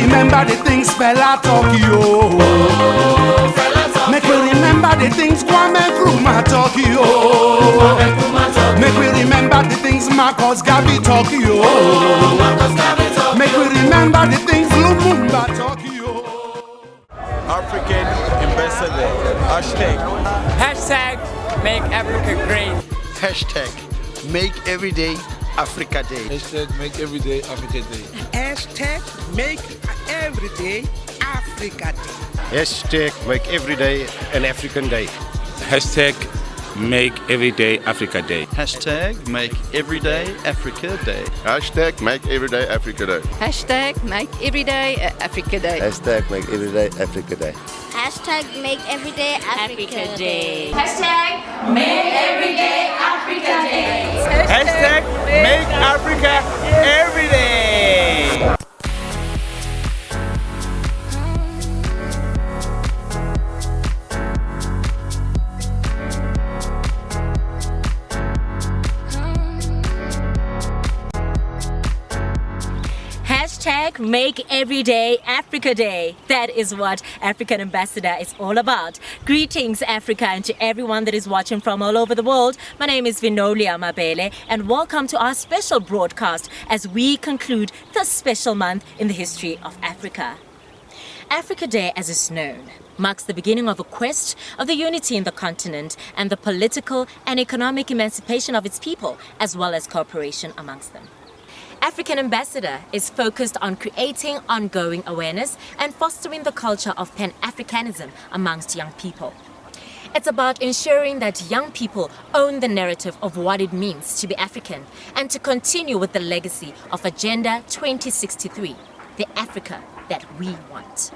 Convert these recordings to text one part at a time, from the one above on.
remember the things fella talk yo. Make we remember the things Kwame Nkrumah talk yo. Make we remember the things Marcus Garvey talk yo. Make we remember the things Lumumba talk yo. African ambassador. Hashtag make Africa great. Hashtag make everyday Africa Day. Hashtag make everyday Africa Day. Hashtag make everyday Africa Day. Hashtag make everyday an African day. Hashtag make everyday Africa Day. Hashtag make everyday Africa Day. Hashtag make everyday Africa Day. Hashtag make everyday Africa Day. Hashtag make everyday Africa Day. Hashtag make everyday Africa Day. Hashtag make everyday Africa Day. Hashtag make Africa every day. Hashtag make everyday Africa Day. That is what African Ambassador is all about. Greetings, Africa, and to everyone that is watching from all over the world. My name is Vinolia Mabele, and welcome to our special broadcast as we conclude this special month in the history of Africa. Africa Day, as is known, marks the beginning of a quest of the unity in the continent and the political and economic emancipation of its people, as well as cooperation amongst them. African Ambassador is focused on creating ongoing awareness and fostering the culture of Pan Africanism amongst young people. It's about ensuring that young people own the narrative of what it means to be African and to continue with the legacy of Agenda 2063, the Africa that we want.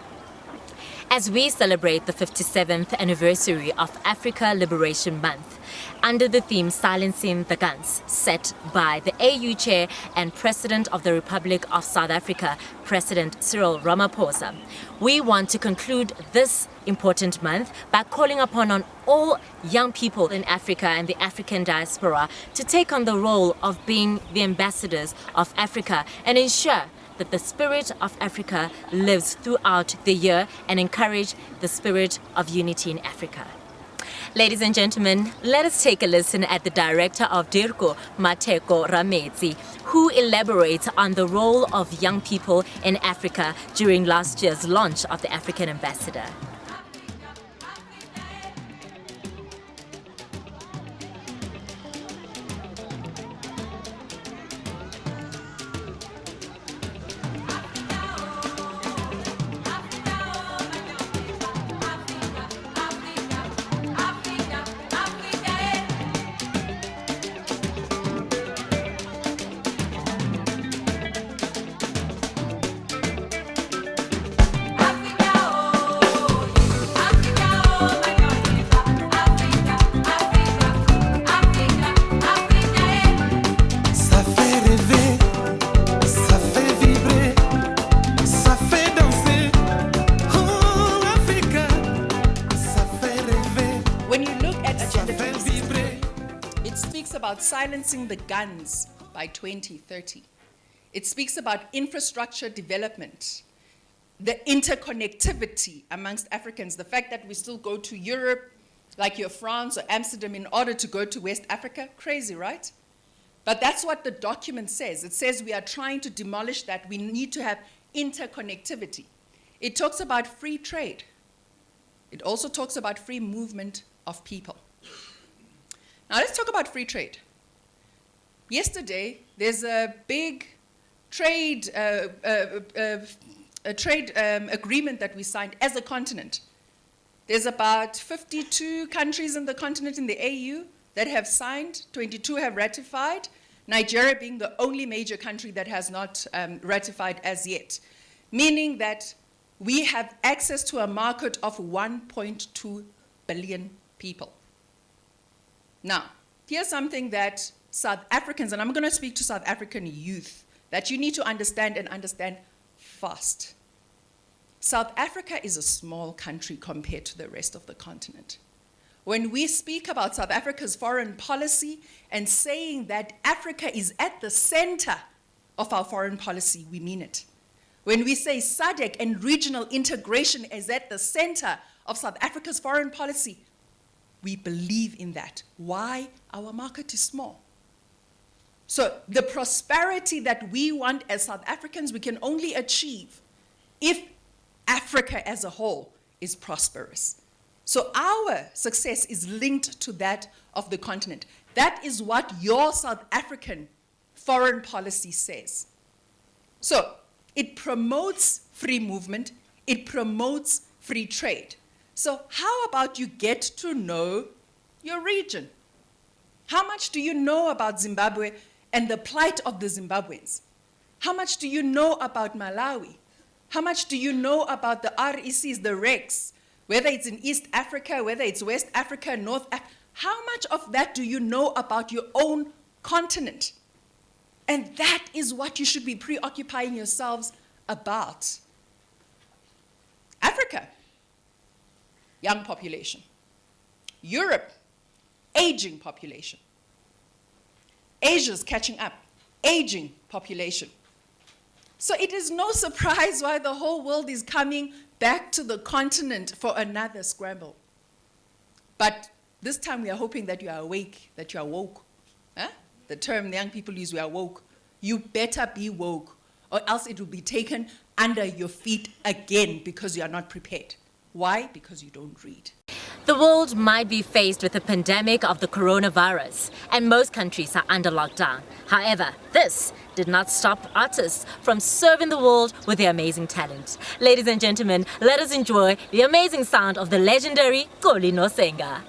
As we celebrate the 57th anniversary of Africa Liberation Month, under the theme Silencing the Guns, set by the AU Chair and President of the Republic of South Africa, President Cyril Ramaphosa, we want to conclude this important month by calling upon all young people in Africa and the African diaspora to take on the role of being the ambassadors of Africa and ensure that the spirit of Africa lives throughout the year and encourage the spirit of unity in Africa. Ladies and gentlemen, let us take a listen at the director of DIRCO, Mateko Rametsi, who elaborates on the role of young people in Africa during last year's launch of the African Ambassador. Silencing the Guns by 2030. It speaks about infrastructure development, the interconnectivity amongst Africans, the fact that we still go to Europe, like your France or Amsterdam, in order to go to West Africa. Crazy, right? But that's what the document says. It says we are trying to demolish that. We need to have interconnectivity. It talks about free trade. It also talks about free movement of people. Now let's talk about free trade. Yesterday, there's a big trade agreement that we signed as a continent. There's about 52 countries in the continent in the AU that have signed, 22 have ratified, Nigeria being the only major country that has not ratified as yet, meaning that we have access to a market of 1.2 billion people. Now, here's something that South Africans, and I'm going to speak to South African youth, that you need to understand and understand fast. South Africa is a small country compared to the rest of the continent. When we speak about South Africa's foreign policy and saying that Africa is at the center of our foreign policy, we mean it. when we say SADC and regional integration is at the center of South Africa's foreign policy, we believe in that. Why? Our market is small. So the prosperity that we want as South Africans, we can only achieve if Africa as a whole is prosperous. So our success is linked to that of the continent. That is what your South African foreign policy says. So it promotes free movement, it promotes free trade. So how about you get to know your region? How much do you know about Zimbabwe and the plight of the Zimbabweans? How much do you know about Malawi? How much do you know about the RECs, the RECs, whether it's in East Africa, whether it's West Africa, North Africa? How much of that do you know about your own continent? And that is what you should be preoccupying yourselves about. Africa, young population. Europe, aging population. Asia's catching up, aging population. So it is no surprise why the whole world is coming back to the continent for another scramble. But this time we are hoping that you are awake, that you are woke. Huh? The term the young people use, we are woke. You better be woke, or else it will be taken under your feet again because you are not prepared. Why? Because you don't read. The world might be faced with a pandemic of the coronavirus, and most countries are under lockdown. However, this did not stop artists from serving the world with their amazing talent. Ladies and gentlemen, let us enjoy the amazing sound of the legendary Xoli Nosenga.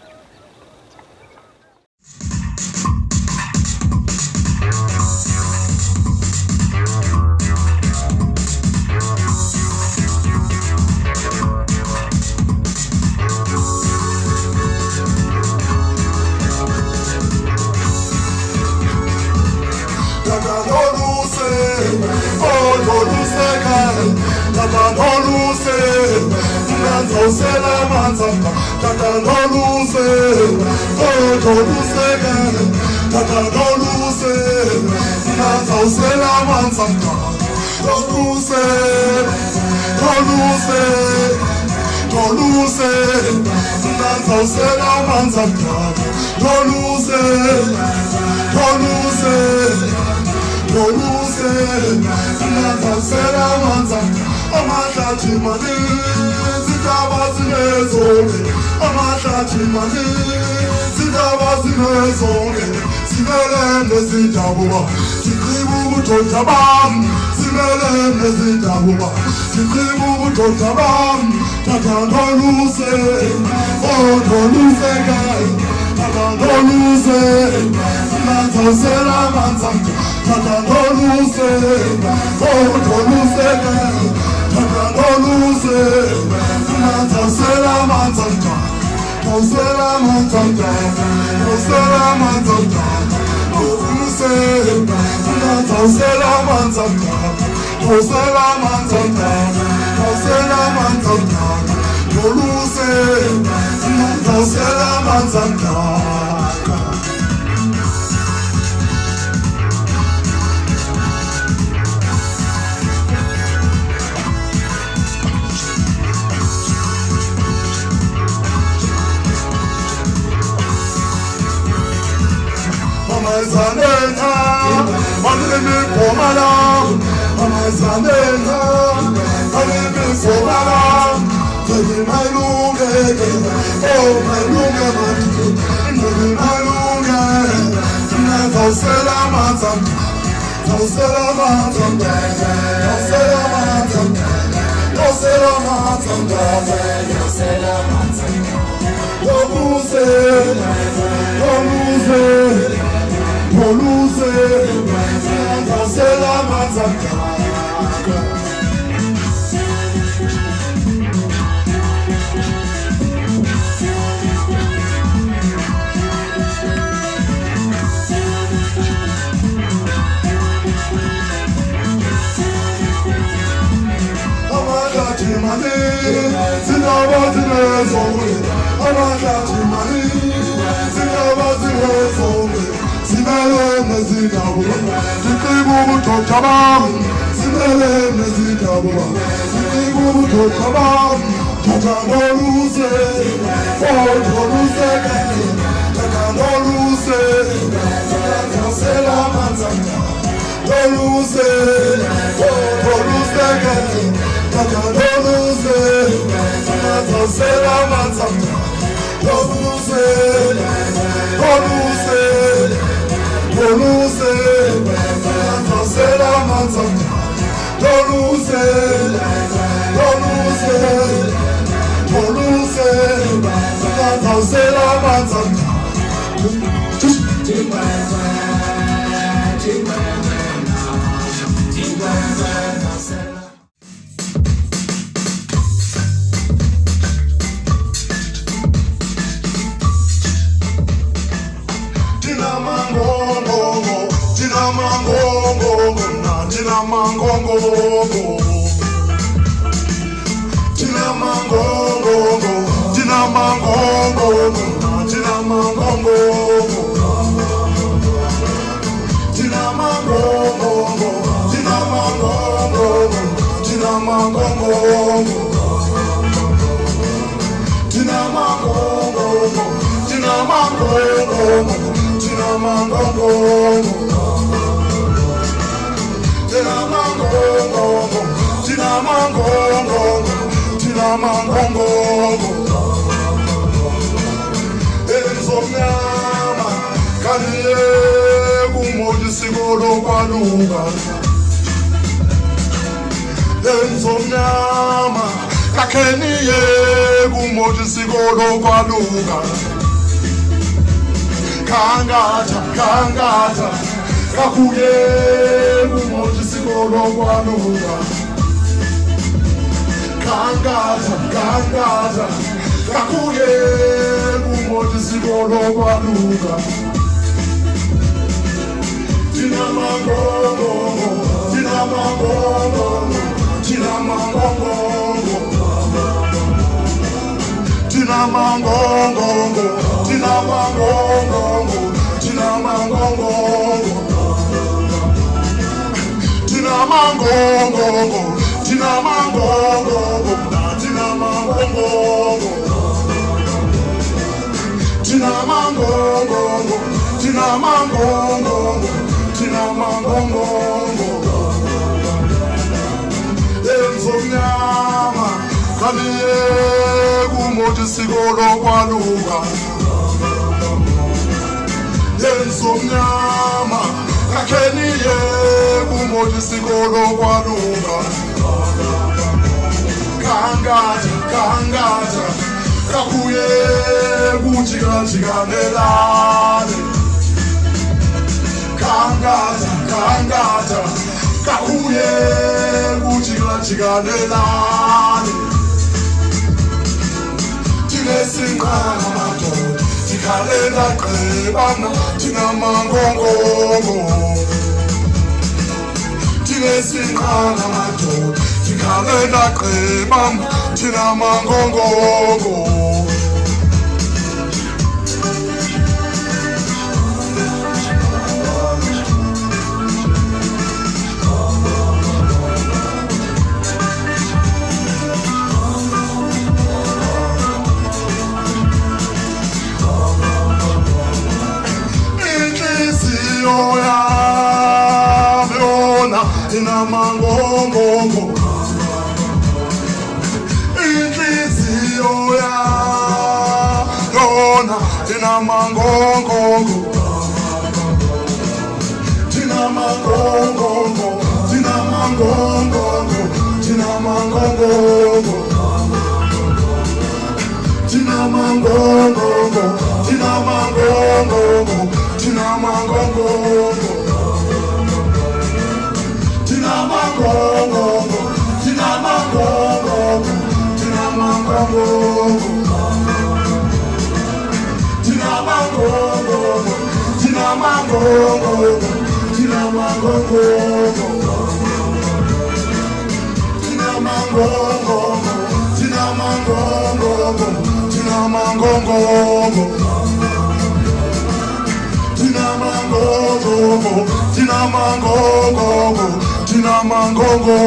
Tina Tina mangongo,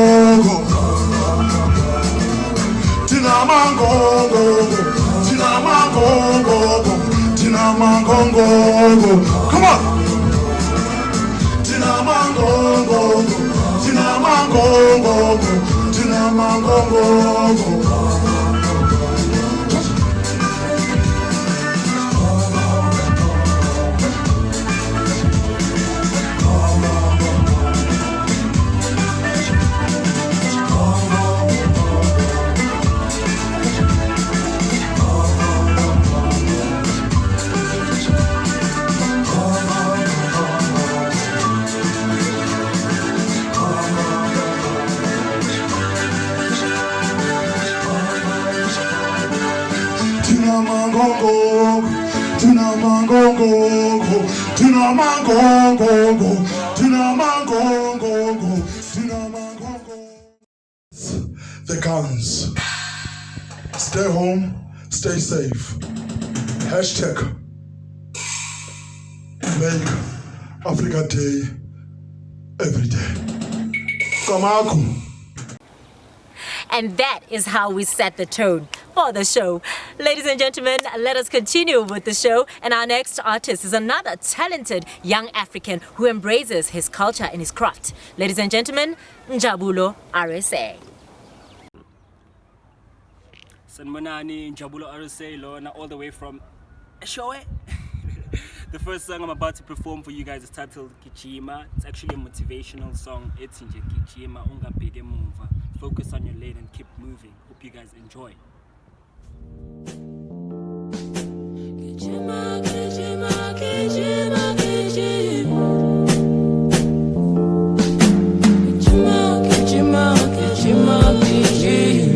Tina mangongo, Tina mangongo, Tina mangongo. Come on. Tina mangongo, Tina mangongo, Tina mangongo. The guns. Stay home, stay safe. Hashtag Make Africa Day every day. Kamaku. And that is how we set the tone for the show. Ladies and gentlemen, let us continue with the show. And our next artist is another talented young African who embraces his culture and his craft. Ladies and gentlemen, Njabulo, RSA. Sanmanani, Njabulo, RSA, Lona, all the way from Xoli. The first song I'm about to perform for you guys is titled Kichima. It's actually a motivational song. It's Nje Kichima, ungabheke emuva. Focus on your lane and keep moving. Hope you guys enjoy. Kichima, Kichima, Kichima, Kichima. Kichima, Kichima, Kichima, Kichima.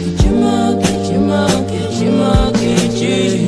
Kichima, Kichima, Kichima, Kichima.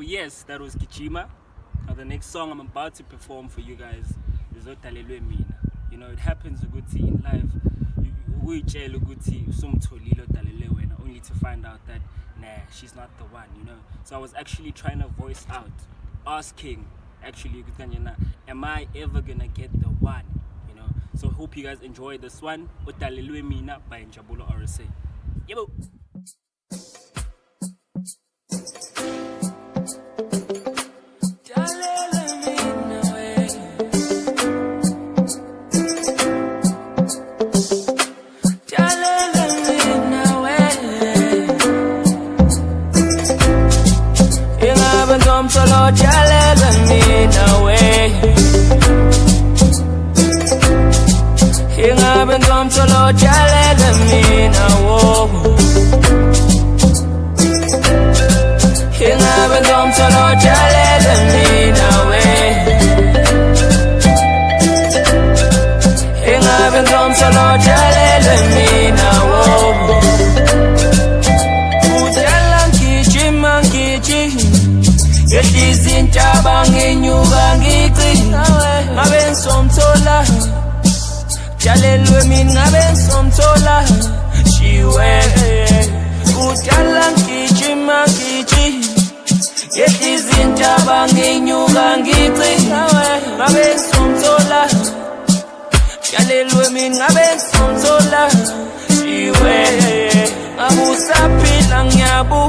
Yes, that was Kichima. Now the next song I'm about to perform for you guys is Otalelwe Mina. You know, it happens Uguti in life. Only to find out that nah, she's not the one, you know. So I was actually trying to voice out, asking actually, am I ever gonna get the one? You know. So hope you guys enjoy this one. Otalelwe Mina by Njabulo RSA. Yebo. Solo chalele mina way. Mxolo jalela mina wo Ingabe Mxolo jalela mina we Ingabe Mxolo jalela mina wo Udala ngijima Yetizintaba ngenyuka ngici Ngabe nsomthola Jalelwe mina ngabe nsomthola Shiwe Udala ngijima Yetizintaba ngenyuka ngici Ngabe nsomthola Jalelwe mina ngabe nsomthola Shiwe Ngabusaphila ngiyabu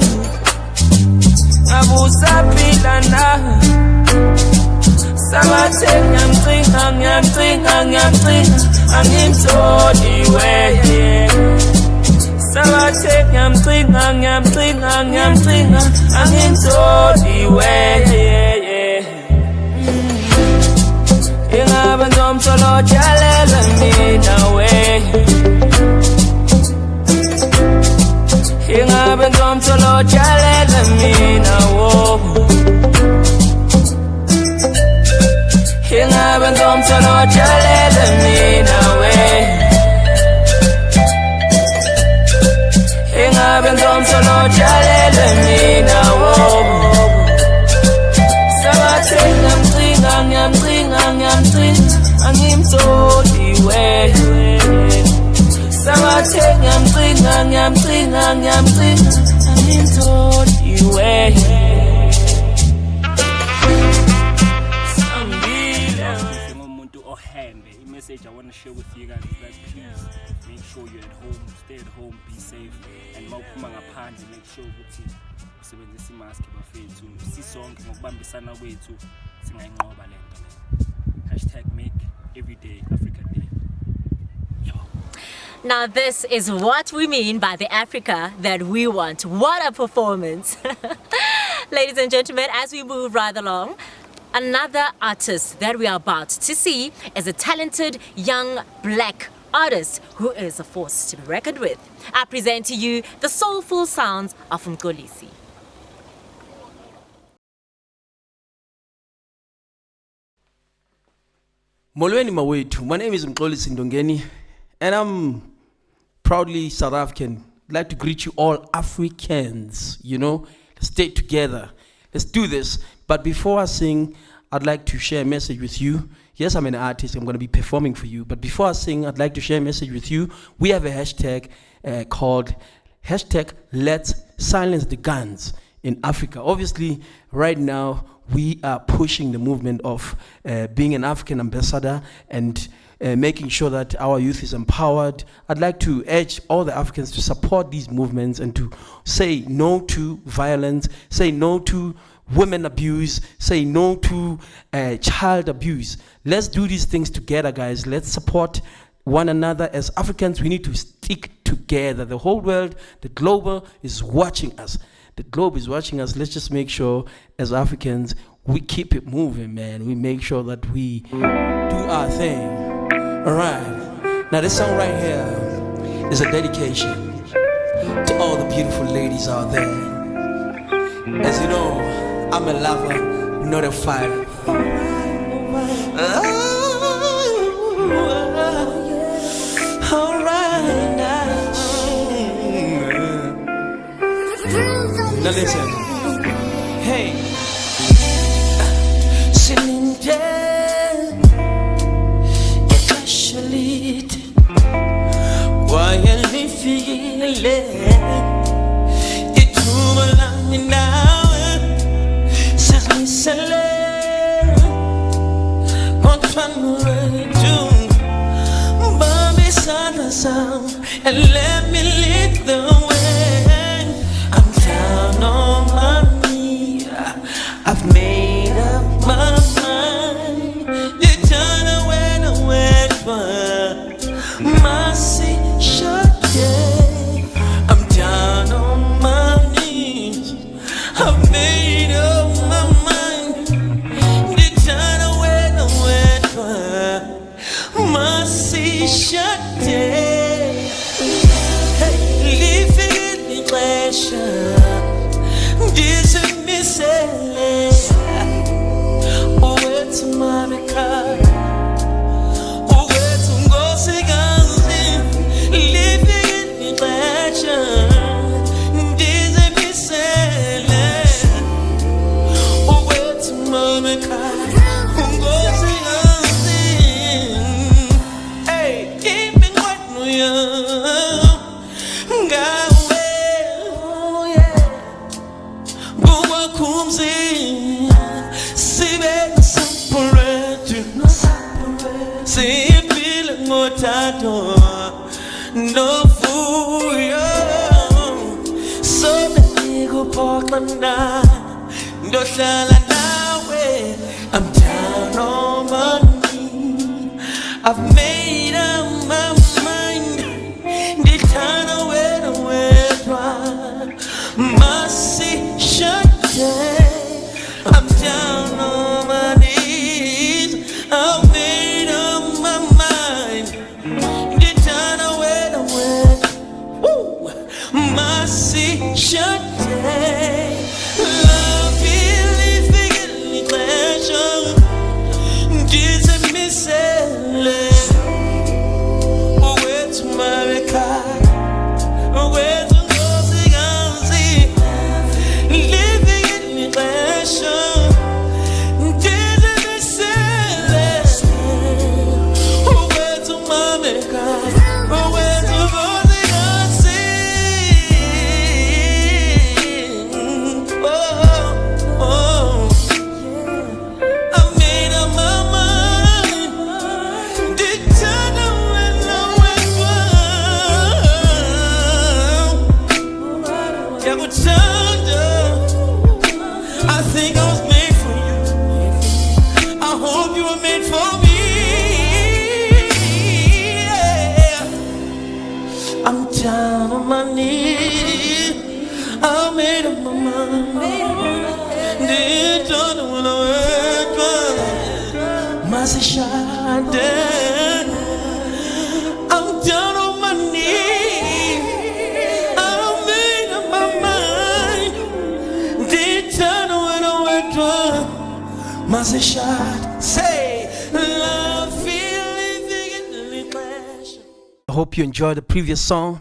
Ngabusaphila na Sabathe ngiyamcinga Angimtholiwe Sabathe ngiyamcinga Angimtholiwe Ingabe Mxolo jalela mina we Ingabe Mxolo jalela mina wo Ingabe Mxolo jalela mina we Ingabe Mxolo jalela mina wo Sabathe ngiyamcinga Angimtholiwe Sabathe ngiyamcinga Angimtholiwe Message I want to share with you guys is that please make sure you're at home, stay at home, be safe, and mawuphuma ngaphandle make sure ukuthi usebenzisa imask bafethu sisonke ngokubambisana kwethu singayinqoba lento #make everyday Africa Day. Now this is what we mean by the Africa that we want. What a performance. Ladies and gentlemen, as we move right along, another artist that we are about to see is a talented young black artist who is a force to be reckoned with. I present to you the soulful sounds of Mxolisi. Molweni mawethu, my name is Mxolisi Ndongeni and I'm proudly South African. I'd like to greet you all Africans, let's stay together. Let's do this. But before I sing, I'd like to share a message with you. Yes, I'm an artist. I'm going to be performing for you. But before I sing, I'd like to share a message with you. We have a hashtag called Let's Silence the Guns in Africa. Obviously, right now, we are pushing the movement of being an African ambassador and making sure that our youth is empowered. I'd like to urge all the Africans to support these movements and to say no to violence, say no to women abuse, say no to child abuse. Let's do these things together, guys. Let's support one another. As Africans, we need to stick together. The whole world, the globe is watching us. The globe is watching us. Let's just make sure as Africans, we keep it moving, man. We make sure that we do our thing. All right. Now this song right here is a dedication to all the beautiful ladies out there. As you know, I'm a lover, not a fighter. All right now. Now listen. Hey. Why you feeling? It too long now. Says me sale. What one do? Bobby sound and let me lead the way. I'm down on my knees. I've made up my mind. You turn away to wait for mercy. Shut yeah. I'm I'm down on my knees. I've made up my mind. The time away the way mercy shut down. I'm down on my knees. I've made up my mind. The time away the way mercy shut down. I'm down on my knees. I made up my mind. Did turn away the wet one. Must shot. Say, love, feel living in the flesh. I hope you enjoyed the previous song.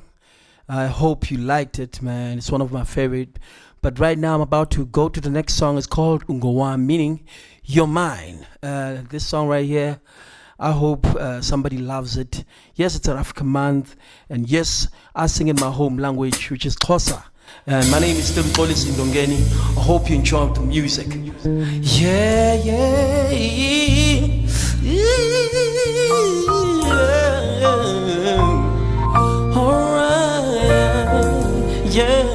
I hope you liked it, man. It's one of my favorite. But right now I'm about to go to the next song. It's called Ungowa, meaning you're mine. This song right here, I hope somebody loves it. Yes, it's an African month. And yes, I sing in my home language, which is Xhosa. And my name is still Mxolisi Ndongeni. I hope you enjoyed the music. Yeah, yeah, alright, yeah.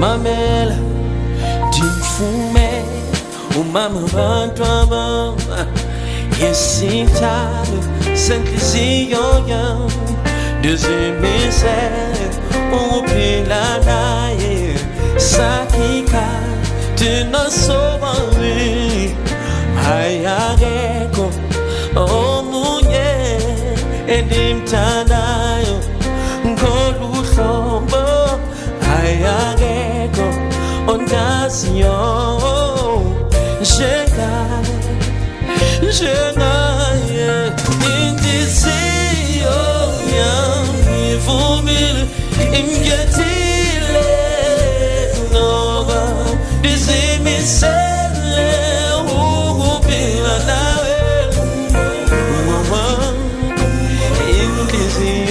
Mabele, dimfume, umama bantwaba, yesintalo, senhliziyo yam, ndizimisele ukuphila naye, sakika thina sobabili, ayakekho omunye endimthandayo ngolu hlobo. Ayageko ondaziyo Njengaye Indisiyo Yangivumile Imgethile Ngoba Dizimisele Ukuphila nawe Indisiyo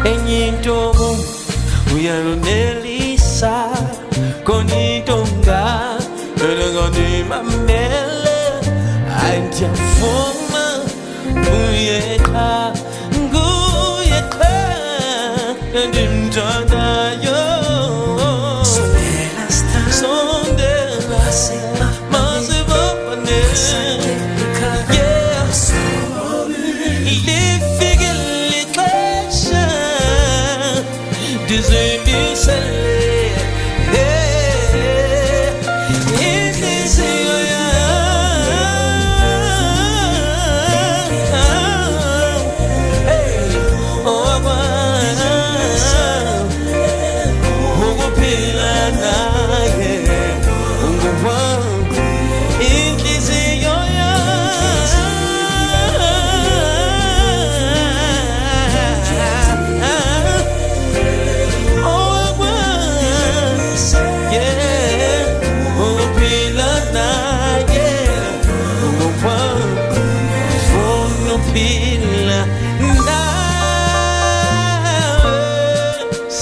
Enyintobo uyalonelisa konitonga elengani Mabele ayintiyafuma uyekha ndimthandayo sondela masibambane yeah lifike lixesha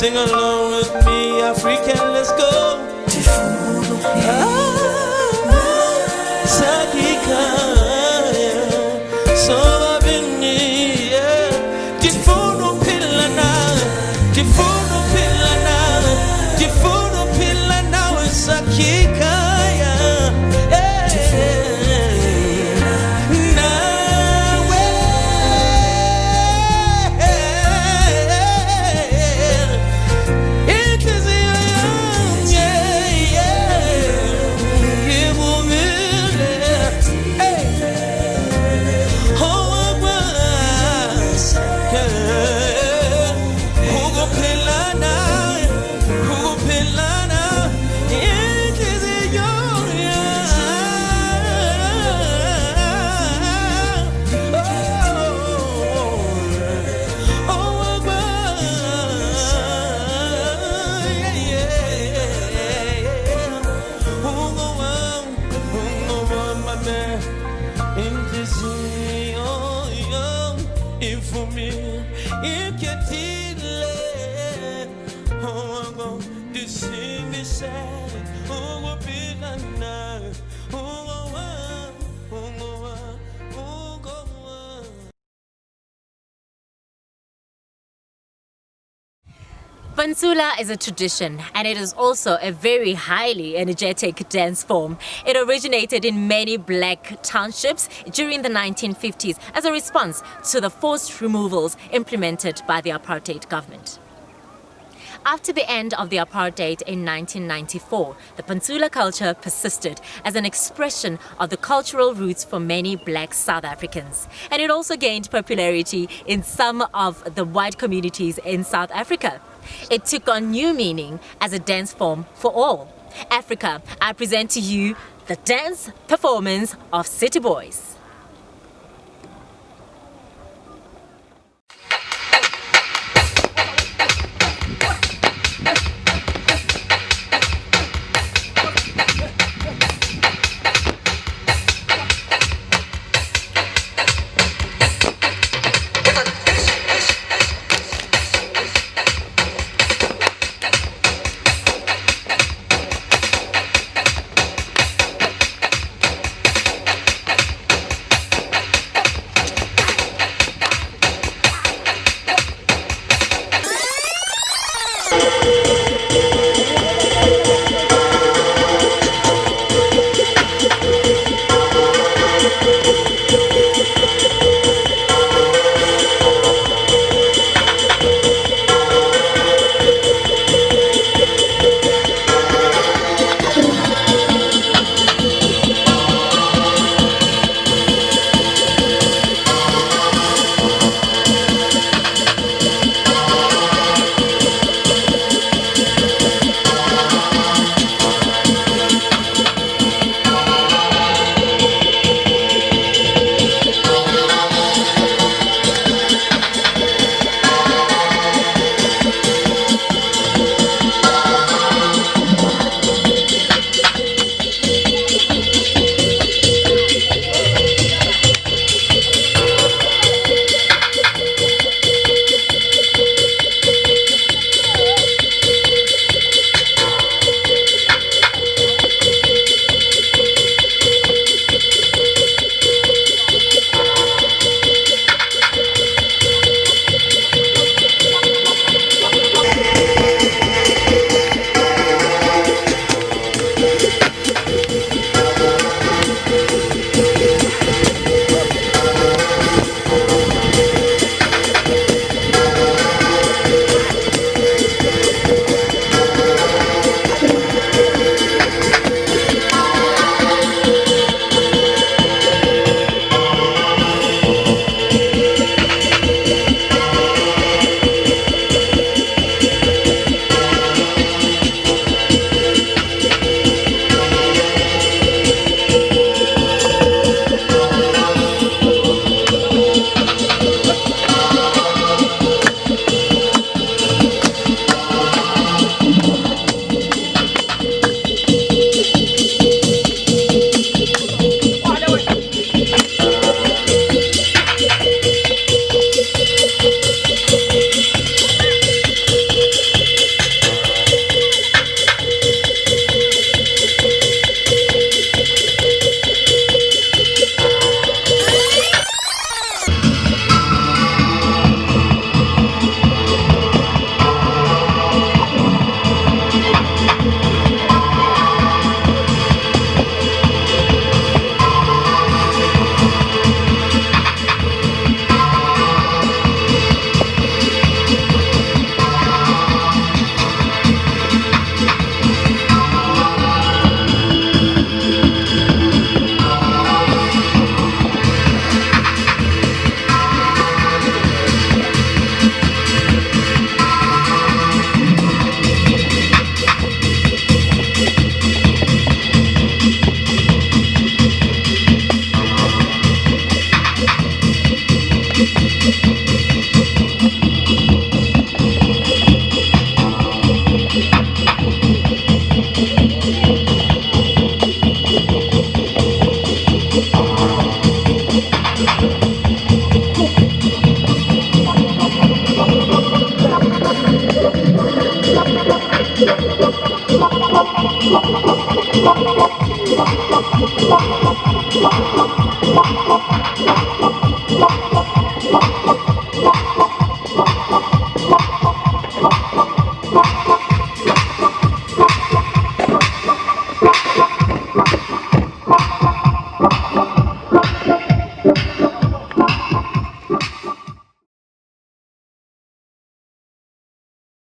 Sing along with me, African, let's go. Sakikaya, Sobabini, Tifuno Pilana, Tifuno Pilana, Tifuno Pilana, Sakikaya. Pansula is a tradition, and it is also a very highly energetic dance form. It originated in many black townships during the 1950s as a response to the forced removals implemented by the apartheid government. After the end of the apartheid in 1994, the Pansula culture persisted as an expression of the cultural roots for many black South Africans. And it also gained popularity in some of the white communities in South Africa. It took on new meaning as a dance form for all. Africa, I present to you the dance performance of City Boys.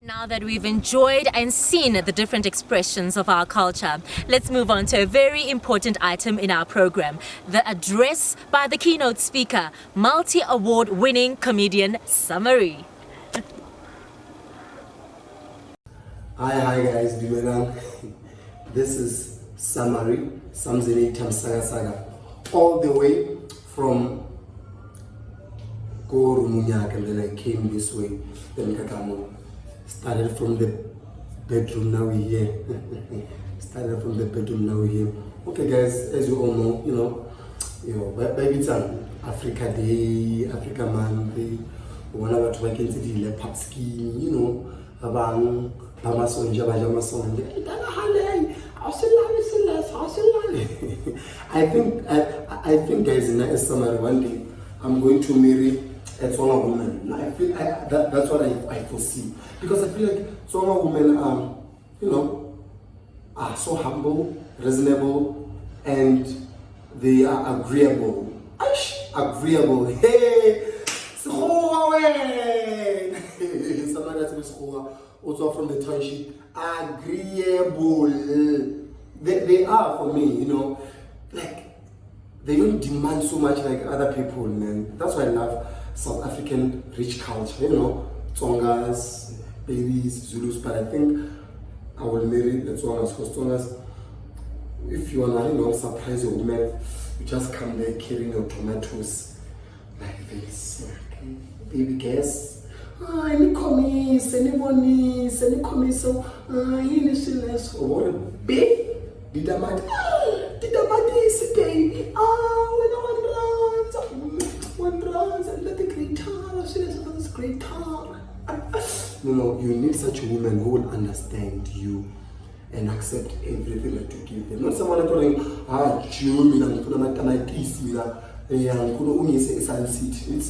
Now that we've enjoyed and seen the different expressions of our culture, let's move on to a very important item in our program, the address by the keynote speaker, multi-award winning comedian Summary. Hi guys, Dumelang. This is Summary, Samzini Tamsaga Saga, all the way from Korumunyak, and then I came this way, then Kakamo. Started from the bedroom, now we're here. Started from the bedroom, now we're here. Okay guys, as you all know, baby it's Africa Day, Africa Month, one of our working city, leopard skin, abang Pamasonja, Bajamasonja. I think guys, in next summer one day I'm going to marry a Tsonga woman. I feel that's what I foresee, because I feel like Tsonga women are so humble, reasonable, and they are agreeable. Agreeable. Hey, somebody that's also from the township. Agreeable. They are for me, like they don't demand so much like other people, man. That's why I love South African rich culture, Tsongas, babies, Zulus, but I think I will marry the Tsongas, because Tsongas, if you wanna, surprise a woman, you just come there carrying your tomatoes like this. Okay? Baby guests. Any commies, so what a big did I is baby. One runs and let the guitar, she has great guitar. You need such a woman who will understand you and accept everything that you give them. Not someone calling, June, I'm going to my piece, I'm going to say SilenceTheGuns.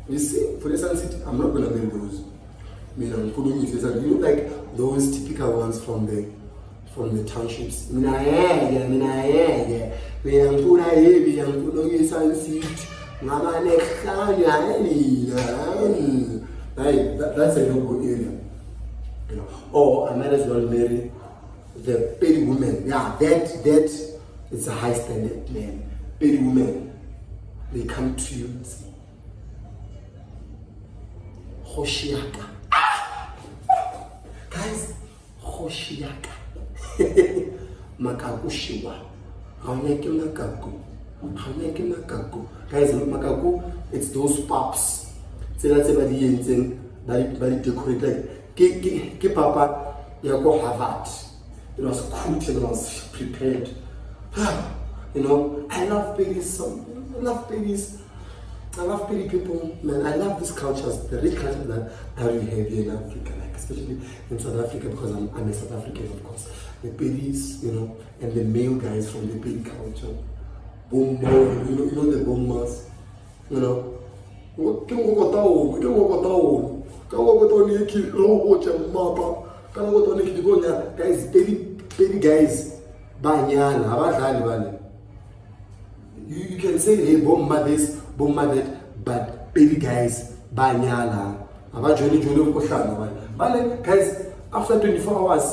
You see, for the SilenceTheGuns, I'm not going to marry those. Like those typical ones from the townships. That's a no-go area. Or I might as well marry the petty woman. Yeah, that is a high standard, man. Petty women, they come to you and say, Hoshiaka. Guys, Hoshiaka. Makaku Shiwa. Hauneki Makaku. Guys, Makaku, it's those pups. Say that's everybody in very decorate like Papa, you go Harvard. It was cooked and it was prepared. I love babies. I love pretty people, man. I love these cultures, the rich cultures that we have here in Africa, like especially in South Africa, because I'm a South African, of course. The babies, and the male guys from the baby culture. Bomba, the bombas, guys, baby guys, banyana, you can say, hey, bomba this, bomba that, but baby guys, banyana, but guys, after 24 hours,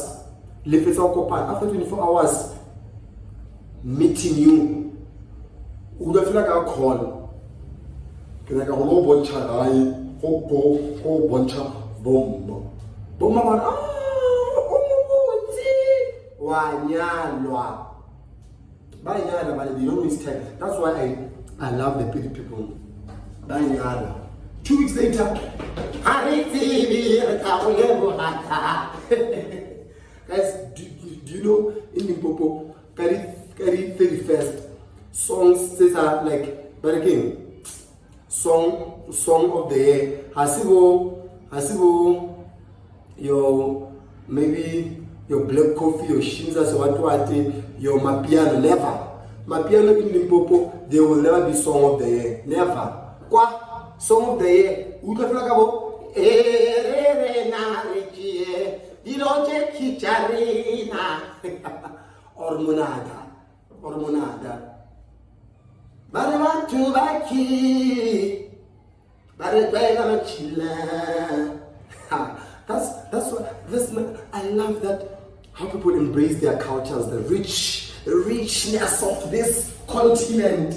after 24 hours, meeting you, would I feel like I'll call? Can I go boncha? Go boncha, bomba. Bomba, Wanyalwa. Banyana, but they don't miss time. That's why I love the pretty people. Banyana. 2 weeks later, guys, do you know in Limpopo, Kari 31st, songs are like, but again, song of the year. Hasibo, maybe your black coffee, your shinzas, your mapiano, never. Mapiano in Limpopo, there will never be song of the year. Never. Kwa? Song of the year. Utafilakabo? Or monada. Barima tubaki. Barima chila. That's what I love that how people embrace their cultures, the richness of this continent.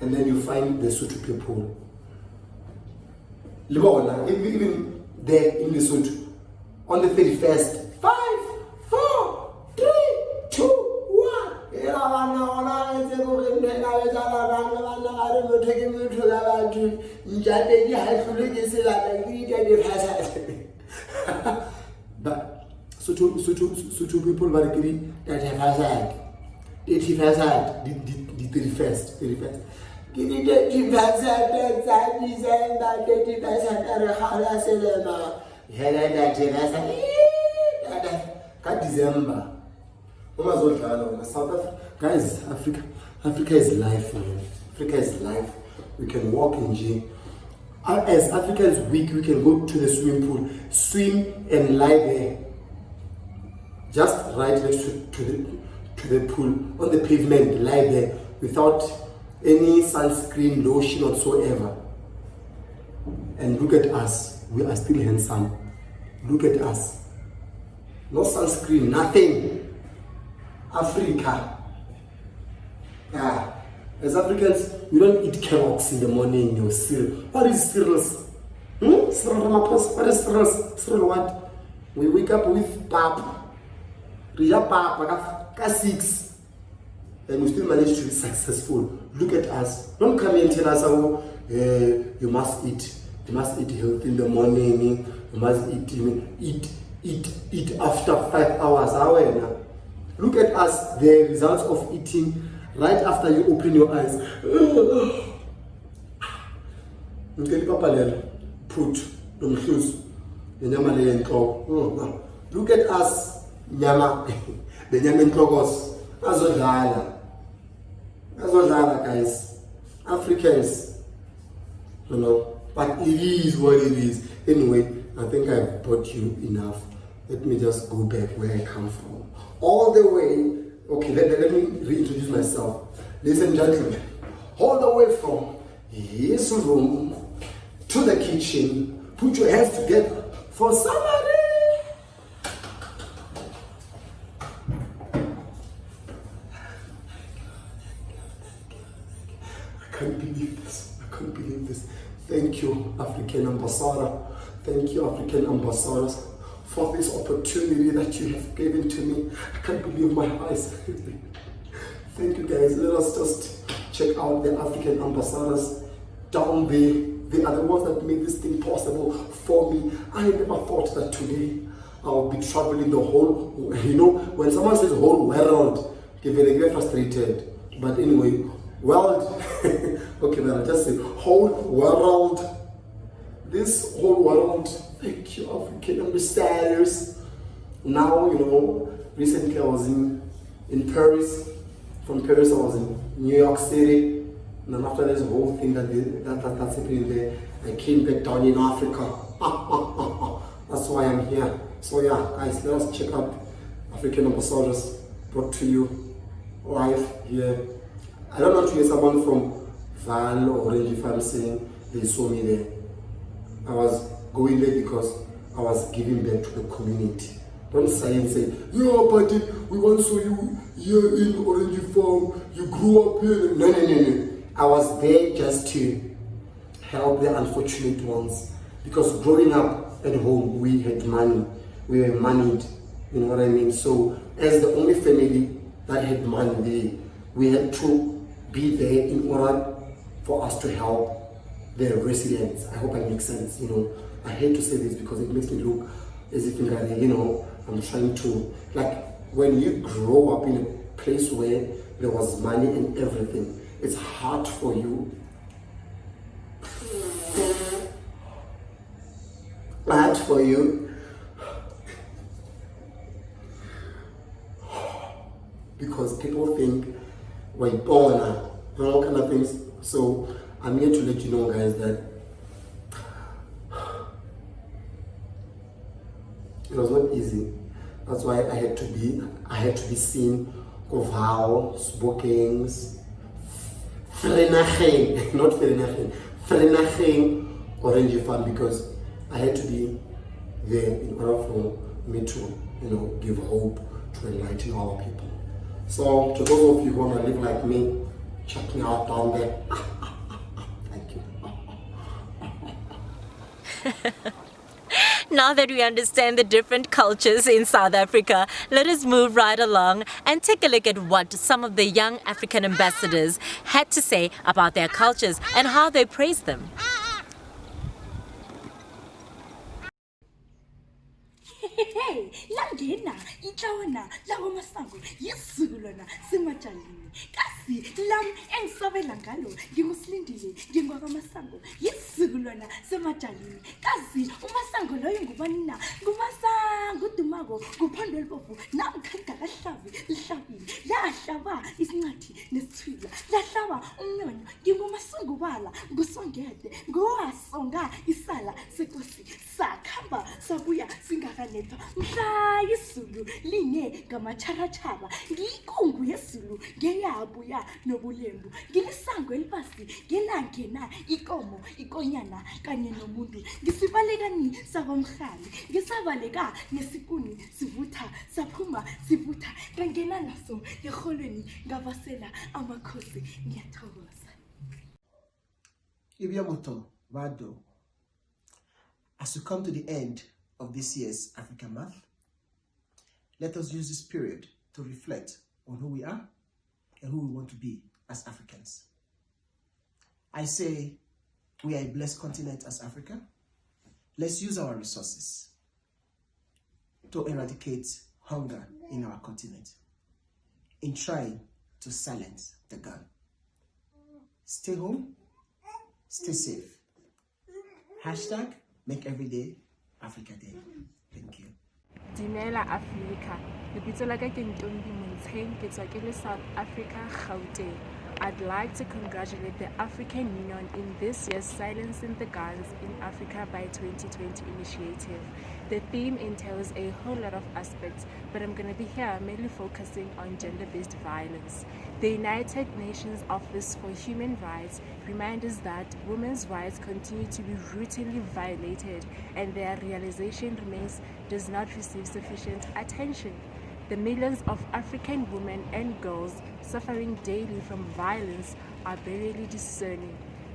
And then you find the Sotho people. Even there in Lesotho, on the 31st, 5, 4, 3, 2, 1. But Sotho people were agree that have hazard. The 31st. Give me the 31st, December. South Africa, guys, Africa is life, man. Africa is life. We can walk in gym. As Africans, we can go to the swimming pool, swim and lie there, just right next to the pool, on the pavement, lie there without any sunscreen, lotion whatsoever. And look at us, we are still handsome. Look at us. No sunscreen, nothing. Africa. As Africans, we don't eat carrots in the morning or cereal. What is cereals? Cyril Ramaphosa, what is cereals? Cereal what? We wake up with pap. Rija pap, 6. And we still manage to be successful. Look at us. Don't come and tell us, you must eat. You must eat healthy in the morning. You must eat after 5 hours. Look at us, the results of eating right after you open your eyes. Put look at us, nyama, Benjamin Klogos, Azodala, guys, Africans, but it is what it is. Anyway, I think I've brought you enough. Let me just go back where I come from. All the way, okay, let me reintroduce myself. Ladies and gentlemen, all the way from his room to the kitchen, put your hands together for somebody. I can't believe this. Thank you, African Ambassador. Thank you, African Ambassadors, for this opportunity that you have given to me. I can't believe my eyes. Thank you, guys. Let us just check out the African Ambassadors down there. They are the ones that made this thing possible for me. I never thought that today I'll be traveling the whole, when someone says whole world, they get frustrated. But anyway, world, okay, then I'll just say whole world. This whole world, thank you, African ambassadors. Now, recently I was in Paris. From Paris I was in New York City. And then after this whole thing that's happening there, I came back down in Africa. That's why I'm here. So yeah, guys, let us check out African ambassadors brought to you live here. I don't want to hear someone from Val or Orange if I'm saying they saw me there. I was going there because I was giving back to the community. Don't say and say, but we once saw you here in Orange Farm, you grew up here. No. I was there just to help the unfortunate ones. Because growing up at home, we had money. We were moneyed, you know what I mean? So as the only family that had money there, we had to be there in order for us to help the residents. I hope that makes sense. I hate to say this because it makes me look as if I'm trying to, when you grow up in a place where there was money and everything, it's hard for you. because people think we're born and all kind of things. So I'm here to let you know, guys, that it was not easy. That's why I had to be seen Kovao, Spokings, Frenaching, not Frenaching, Frenaching Orange Farm, because I had to be there in order for me to, give hope to enlighten our people. So to those of you who want to live like me, check me out down there. Thank you. Now that we understand the different cultures in South Africa, let us move right along and take a look at what some of the young African ambassadors had to say about their cultures and how they praise them. Hey, langena inhlawana lawo masango yesizukulwana sematshalini kasi lam engisabela ngalo ngingusilindile ngingwakamasango yesizukulwana sematshalini kasi umasango loyo ngubani na ngumasango udumako kuphando libovu namkhanda kahlavi lihlabile lahlaba isincathi nesithwila lahlaba umnyonyo ngingumasungubala ngusongede ngowasonga isala sekosi sakhamba sabuya singakanethwa mhla isulu linye ngamacharatshara ngiyikungu yesulu ngeyabuya nobulembu ngilisango elipasi ngelangena ikomo ikonyana kanye nomuntu ngisibalekani sakwamhlali ngisabaleka nesikuni sivutha saphuma sivutha ngangena naso erholweni ngabasela amakhosi ngiyathokoza. Ibiyamoto Vado. As we come to the end of this year's Africa Month, let us use this period to reflect on who we are and who we want to be as Africans. I say we are a blessed continent as Africa. Let's use our resources to eradicate hunger in our continent in trying to silence the gun. Stay home, stay safe. Hashtag make every day Africa Day. Thank you. Dimela Africa. Lebitso la ka ke Ndongeni ke tswa ke le South Africa, Gauteng. I'd like to congratulate the African Union in this year's Silencing the Guns in Africa by 2020 initiative. The theme entails a whole lot of aspects, but I'm going to be here mainly focusing on gender-based violence. The United Nations Office for Human Rights reminds us that women's rights continue to be routinely violated and their realization does not receive sufficient attention. The millions of African women and girls suffering daily from violence are barely discerning.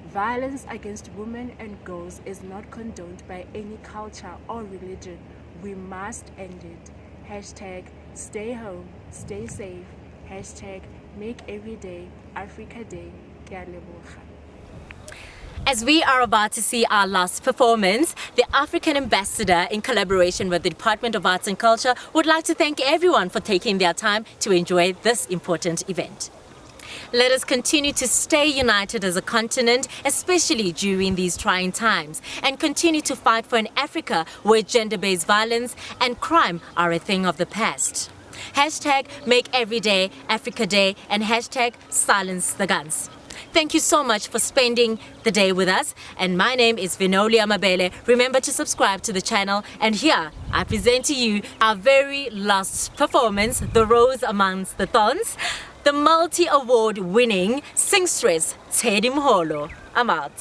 Violence against women and girls is not condoned by any culture or religion. We must end it. Hashtag stay home, stay safe. Hashtag make every day Africa Day. Ke a leboga. As we are about to see our last performance, the African Ambassador, in collaboration with the Department of Arts and Culture, would like to thank everyone for taking their time to enjoy this important event. Let us continue to stay united as a continent, especially during these trying times, and continue to fight for an Africa where gender-based violence and crime are a thing of the past. Hashtag make every day Africa Day and hashtag silence the guns. Thank you so much for spending the day with us. And my name is Vinolia Mabele. Remember to subscribe to the channel. And here I present to you our very last performance, The Rose Amongst the Thorns, the multi-award winning singstress Tshedi Mholo. I'm out.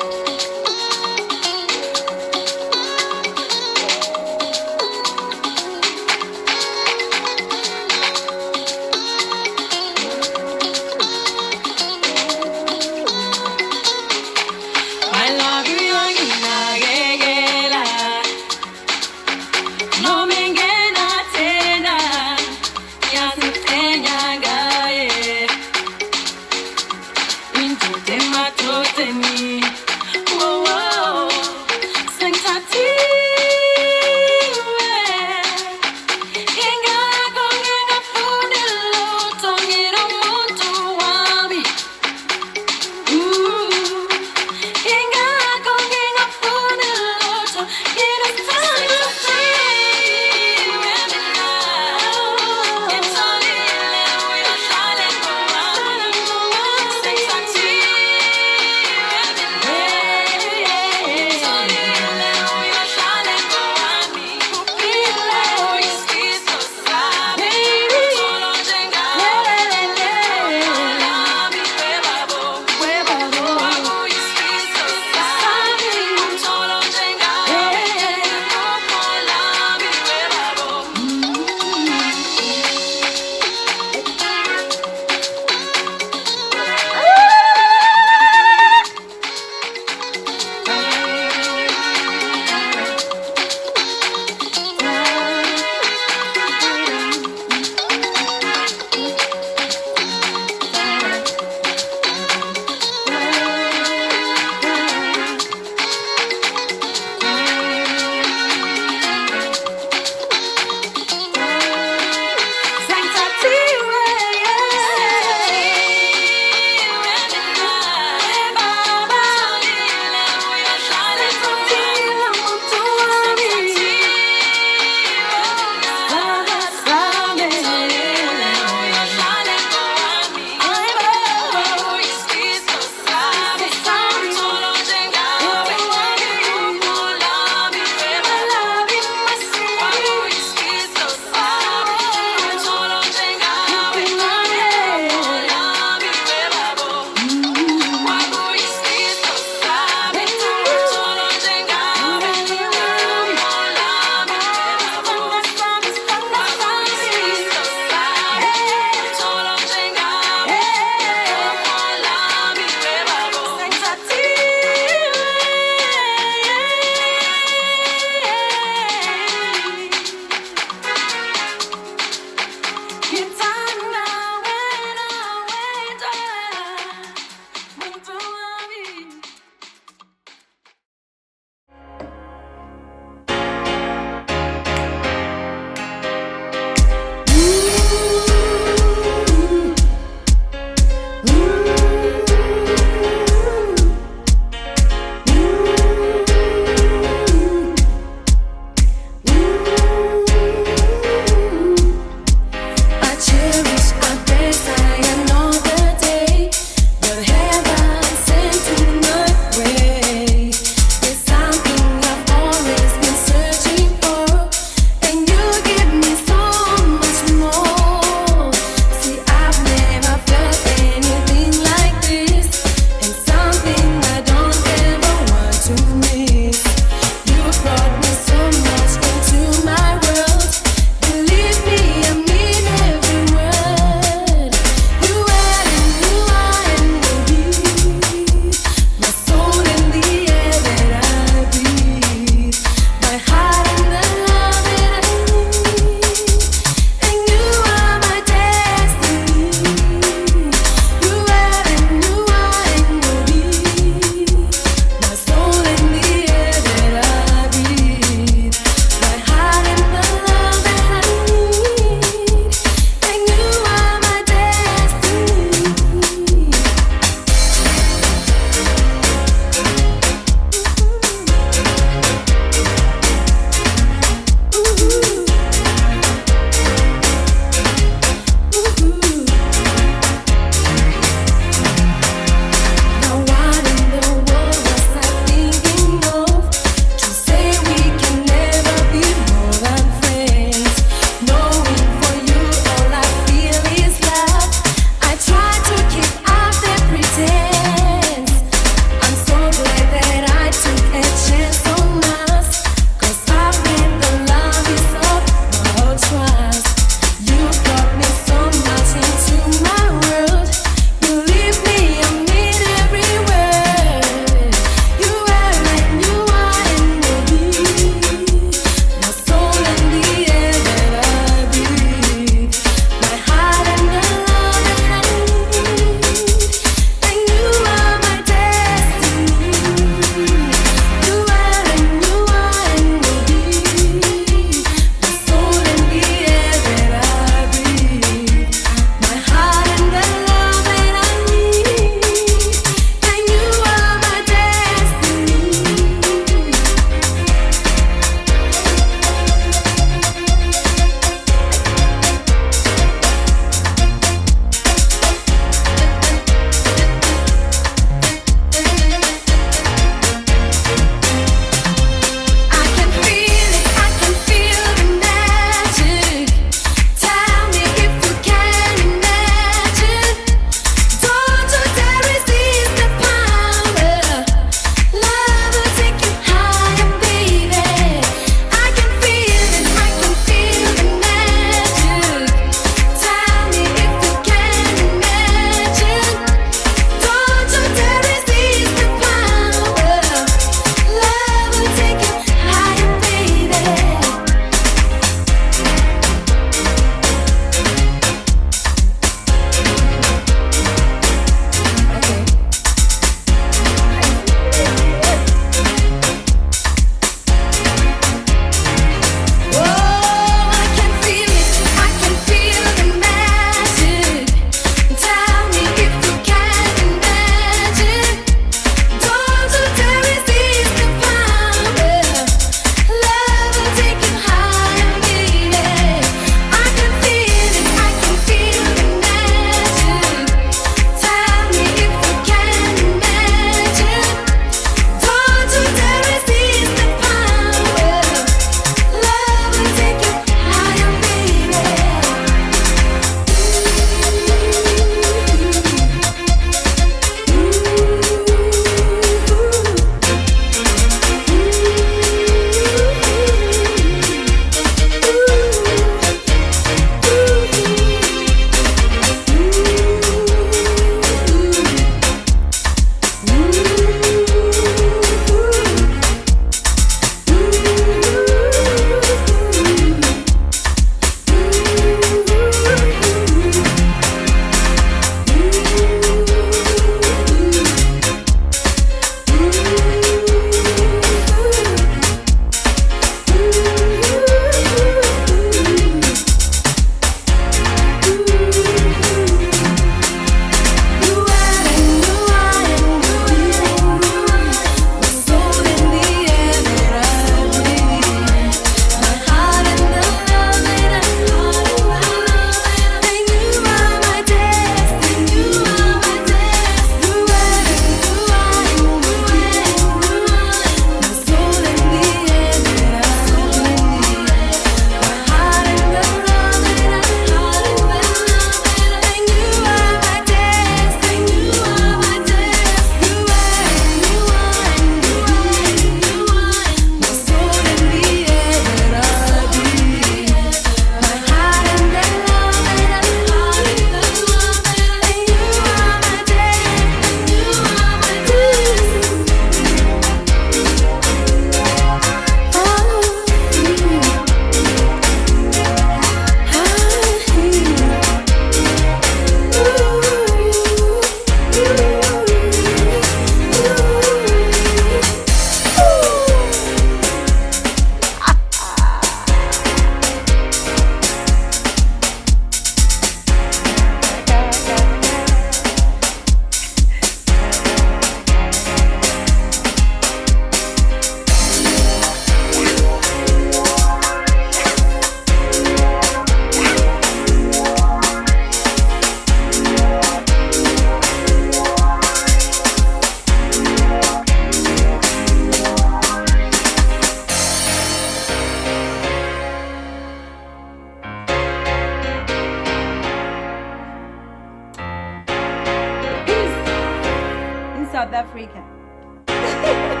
Bye.